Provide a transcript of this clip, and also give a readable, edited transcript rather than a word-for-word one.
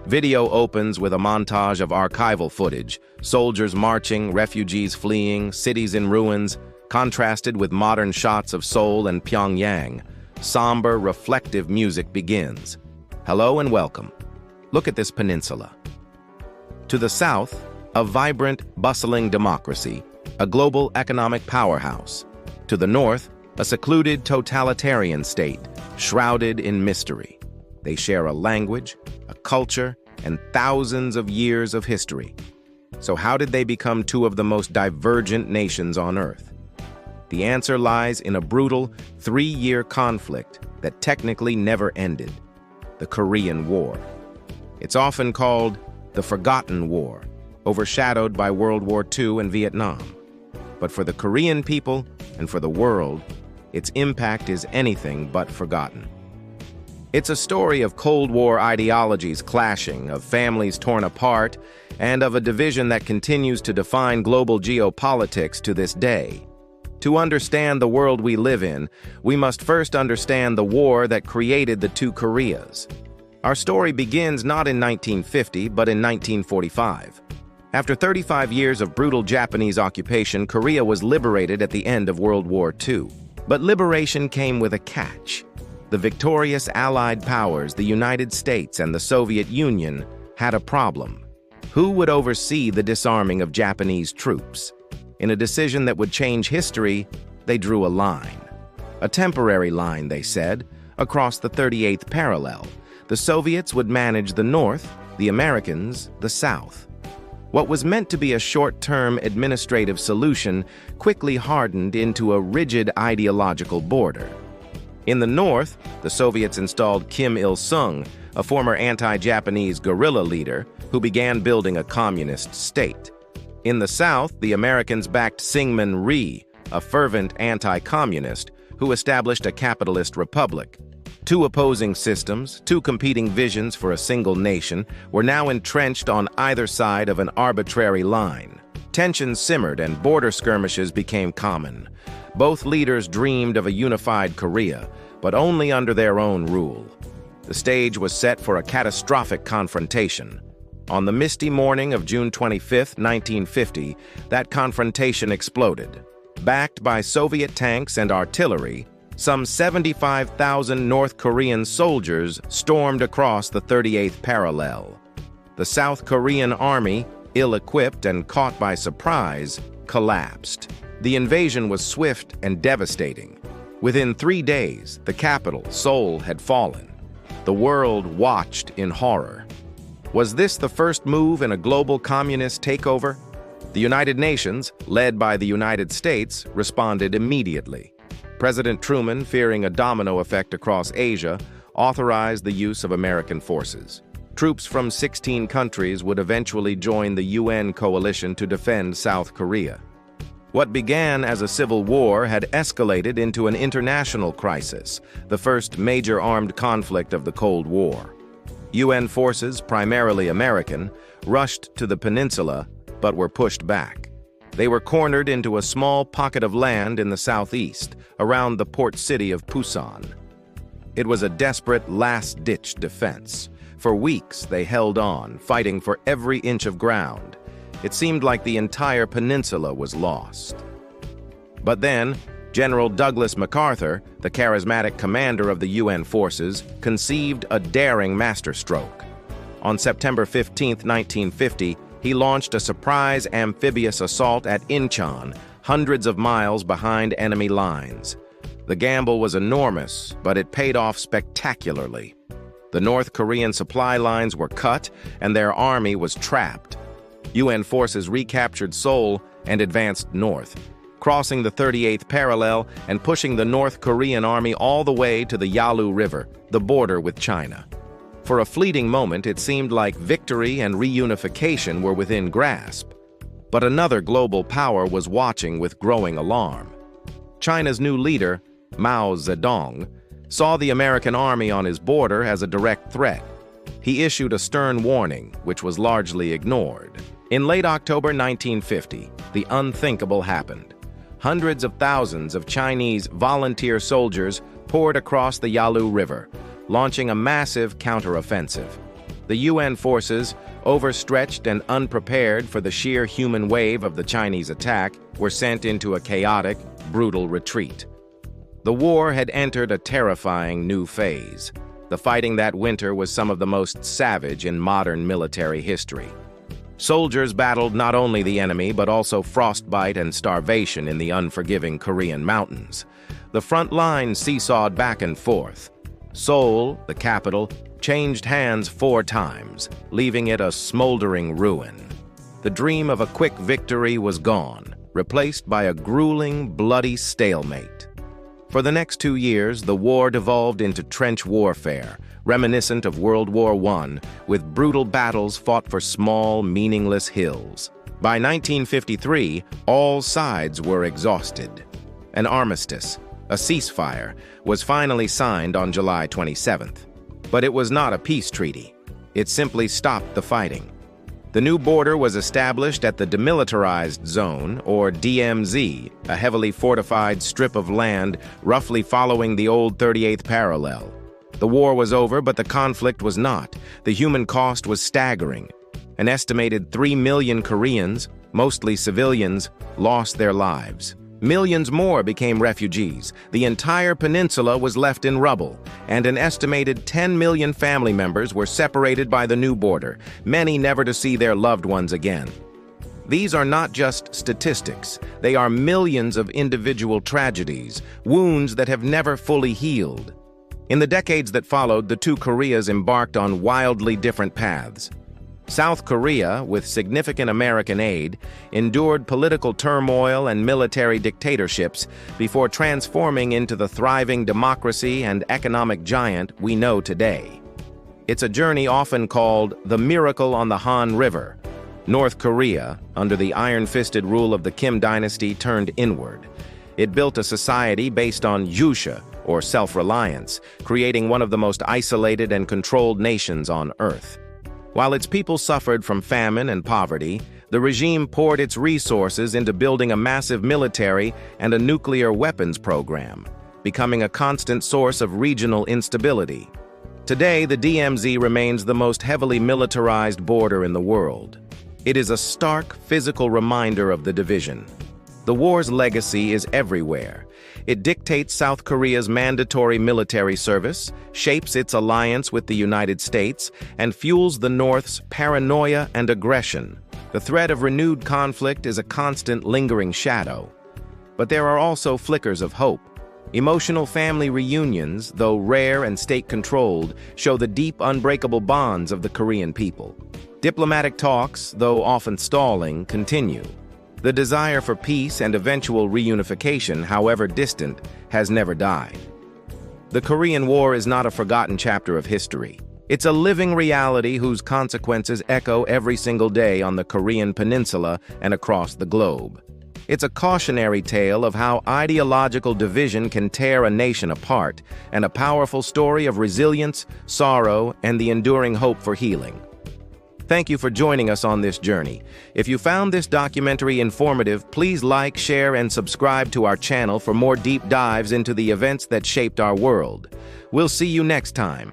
Video opens with a montage of archival footage, soldiers marching, refugees fleeing, cities in ruins, contrasted with modern shots of Seoul and Pyongyang. Somber, reflective music begins. Hello and welcome. Look at this peninsula. To the south, a vibrant, bustling democracy, a global economic powerhouse. To the north, a secluded totalitarian state, shrouded in mystery. They share a language, a culture, and thousands of years of history. So how did they become two of the most divergent nations on Earth? The answer lies in a brutal, 3-year conflict that technically never ended: the Korean War. It's often called the Forgotten War, overshadowed by World War II and Vietnam. But for the Korean people and for the world, its impact is anything but forgotten. It's a story of Cold War ideologies clashing, of families torn apart, and of a division that continues to define global geopolitics to this day. To understand the world we live in, we must first understand the war that created the two Koreas. Our story begins not in 1950, but in 1945. After 35 years of brutal Japanese occupation, Korea was liberated at the end of World War II. But liberation came with a catch. The victorious Allied powers, the United States and the Soviet Union, had a problem. Who would oversee the disarming of Japanese troops? In a decision that would change history, they drew a line. A temporary line, they said, across the 38th parallel. The Soviets would manage the North, the Americans, the South. What was meant to be a short-term administrative solution quickly hardened into a rigid ideological border. In the North, the Soviets installed Kim Il-sung, a former anti-Japanese guerrilla leader who began building a communist state. In the South, the Americans backed Syngman Rhee, a fervent anti-communist who established a capitalist republic. Two opposing systems, two competing visions for a single nation, were now entrenched on either side of an arbitrary line. Tensions simmered and border skirmishes became common. Both leaders dreamed of a unified Korea, but only under their own rule. The stage was set for a catastrophic confrontation. On the misty morning of June 25, 1950, that confrontation exploded. Backed by Soviet tanks and artillery, some 75,000 North Korean soldiers stormed across the 38th parallel. The South Korean army, ill-equipped and caught by surprise, collapsed. The invasion was swift and devastating. Within 3 days, the capital, Seoul, had fallen. The world watched in horror. Was this the first move in a global communist takeover? The United Nations, led by the United States, responded immediately. President Truman, fearing a domino effect across Asia, authorized the use of American forces. Troops from 16 countries would eventually join the UN coalition to defend South Korea. What began as a civil war had escalated into an international crisis, the first major armed conflict of the Cold War. UN forces, primarily American, rushed to the peninsula, but were pushed back. They were cornered into a small pocket of land in the southeast, around the port city of Pusan. It was a desperate, last-ditch defense. For weeks, they held on, fighting for every inch of ground. It seemed like the entire peninsula was lost. But then, General Douglas MacArthur, the charismatic commander of the UN forces, conceived a daring masterstroke. On September 15, 1950, he launched a surprise amphibious assault at Incheon, hundreds of miles behind enemy lines. The gamble was enormous, but it paid off spectacularly. The North Korean supply lines were cut, and their army was trapped. UN forces recaptured Seoul and advanced north, crossing the 38th parallel and pushing the North Korean army all the way to the Yalu River, the border with China. For a fleeting moment, it seemed like victory and reunification were within grasp. But another global power was watching with growing alarm. China's new leader, Mao Zedong, saw the American army on his border as a direct threat. He issued a stern warning, which was largely ignored. In late October 1950, the unthinkable happened. Hundreds of thousands of Chinese volunteer soldiers poured across the Yalu River, launching a massive counteroffensive. The UN forces, overstretched and unprepared for the sheer human wave of the Chinese attack, were sent into a chaotic, brutal retreat. The war had entered a terrifying new phase. The fighting that winter was some of the most savage in modern military history. Soldiers battled not only the enemy but also frostbite and starvation in the unforgiving Korean mountains. The front line seesawed back and forth. Seoul, the capital, changed hands 4 times, leaving it a smoldering ruin. The dream of a quick victory was gone, replaced by a grueling, bloody stalemate. For the next 2 years, the war devolved into trench warfare, reminiscent of World War I, with brutal battles fought for small, meaningless hills. By 1953, all sides were exhausted. An armistice, a ceasefire, was finally signed on July 27th. But it was not a peace treaty. It simply stopped the fighting. The new border was established at the Demilitarized Zone, or DMZ, a heavily fortified strip of land roughly following the old 38th parallel. The war was over, but the conflict was not. The human cost was staggering. An estimated 3 million Koreans, mostly civilians, lost their lives. Millions more became refugees. The entire peninsula was left in rubble, and an estimated 10 million family members were separated by the new border, many never to see their loved ones again. These are not just statistics. They are millions of individual tragedies, wounds that have never fully healed. In the decades that followed, the two Koreas embarked on wildly different paths. South Korea, with significant American aid, endured political turmoil and military dictatorships before transforming into the thriving democracy and economic giant we know today. It's a journey often called the miracle on the Han River. North Korea, under the iron-fisted rule of the Kim dynasty, turned inward. It built a society based on yusha, or self-reliance, creating one of the most isolated and controlled nations on Earth. While its people suffered from famine and poverty, the regime poured its resources into building a massive military and a nuclear weapons program, becoming a constant source of regional instability. Today, the DMZ remains the most heavily militarized border in the world. It is a stark physical reminder of the division. The war's legacy is everywhere. It dictates South Korea's mandatory military service, shapes its alliance with the United States, and fuels the North's paranoia and aggression. The threat of renewed conflict is a constant lingering shadow. But there are also flickers of hope. Emotional family reunions, though rare and state-controlled, show the deep, unbreakable bonds of the Korean people. Diplomatic talks, though often stalling, continue. The desire for peace and eventual reunification, however distant, has never died. The Korean War is not a forgotten chapter of history. It's a living reality whose consequences echo every single day on the Korean peninsula and across the globe. It's a cautionary tale of how ideological division can tear a nation apart, and a powerful story of resilience, sorrow, and the enduring hope for healing. Thank you for joining us on this journey. If you found this documentary informative, please like, share, and subscribe to our channel for more deep dives into the events that shaped our world. We'll see you next time.